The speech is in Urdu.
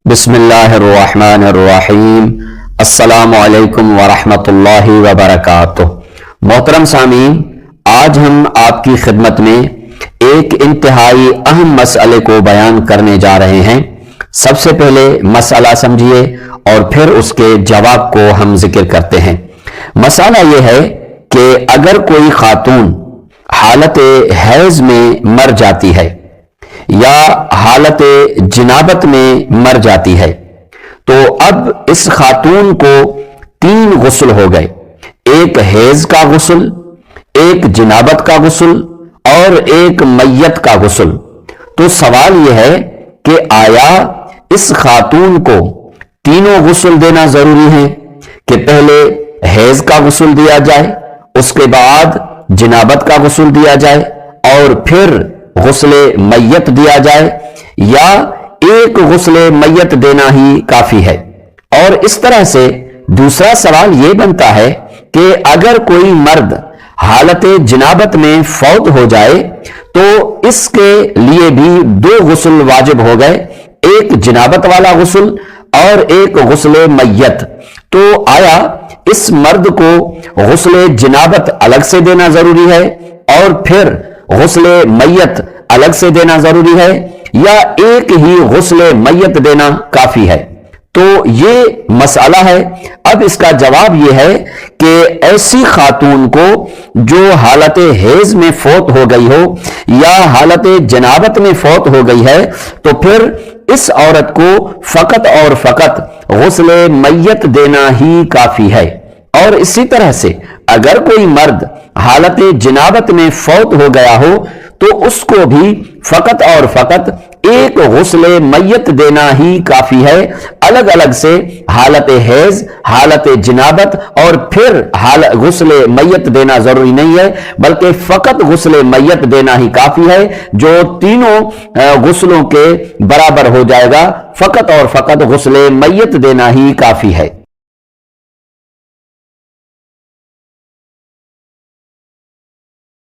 بسم اللہ الرحمن الرحیم۔ السلام علیکم ورحمۃ اللہ وبرکاتہ۔ محترم سامعین، آج ہم آپ کی خدمت میں ایک انتہائی اہم مسئلے کو بیان کرنے جا رہے ہیں۔ سب سے پہلے مسئلہ سمجھیے اور پھر اس کے جواب کو ہم ذکر کرتے ہیں۔ مسئلہ یہ ہے کہ اگر کوئی خاتون حالت حیض میں مر جاتی ہے یا حالت جنابت میں مر جاتی ہے تو اب اس خاتون کو 3 غسل ہو گئے، ایک حیض کا غسل، ایک جنابت کا غسل اور ایک میت کا غسل۔ تو سوال یہ ہے کہ آیا اس خاتون کو تینوں غسل دینا ضروری ہے کہ پہلے حیض کا غسل دیا جائے، اس کے بعد جنابت کا غسل دیا جائے اور پھر غسل میت دیا جائے، یا ایک غسل میت دینا ہی کافی ہے؟ اور اس طرح سے دوسرا سوال یہ بنتا ہے کہ اگر کوئی مرد حالت جنابت میں فوت ہو جائے تو اس کے لیے بھی 2 غسل واجب ہو گئے، ایک جنابت والا غسل اور ایک غسل میت۔ تو آیا اس مرد کو غسل جنابت الگ سے دینا ضروری ہے اور پھر غسل میت الگ سے دینا ضروری ہے، یا ایک ہی غسل میت دینا کافی ہے؟ تو یہ مسئلہ ہے۔ اب اس کا جواب یہ ہے کہ ایسی خاتون کو جو حالت حیض میں فوت ہو گئی ہو یا حالت جنابت میں فوت ہو گئی ہے تو پھر اس عورت کو فقط اور فقط غسل میت دینا ہی کافی ہے۔ اور اسی طرح سے اگر کوئی مرد حالت جنابت میں فوت ہو گیا ہو تو اس کو بھی فقط اور فقط ایک غسل میت دینا ہی کافی ہے، الگ الگ سے حالت حیض، حالت جنابت اور پھر غسل میت دینا ضروری نہیں ہے، بلکہ فقط غسل میت دینا ہی کافی ہے، جو تینوں غسلوں کے برابر ہو جائے گا۔ فقط اور فقط غسل میت دینا ہی کافی ہے۔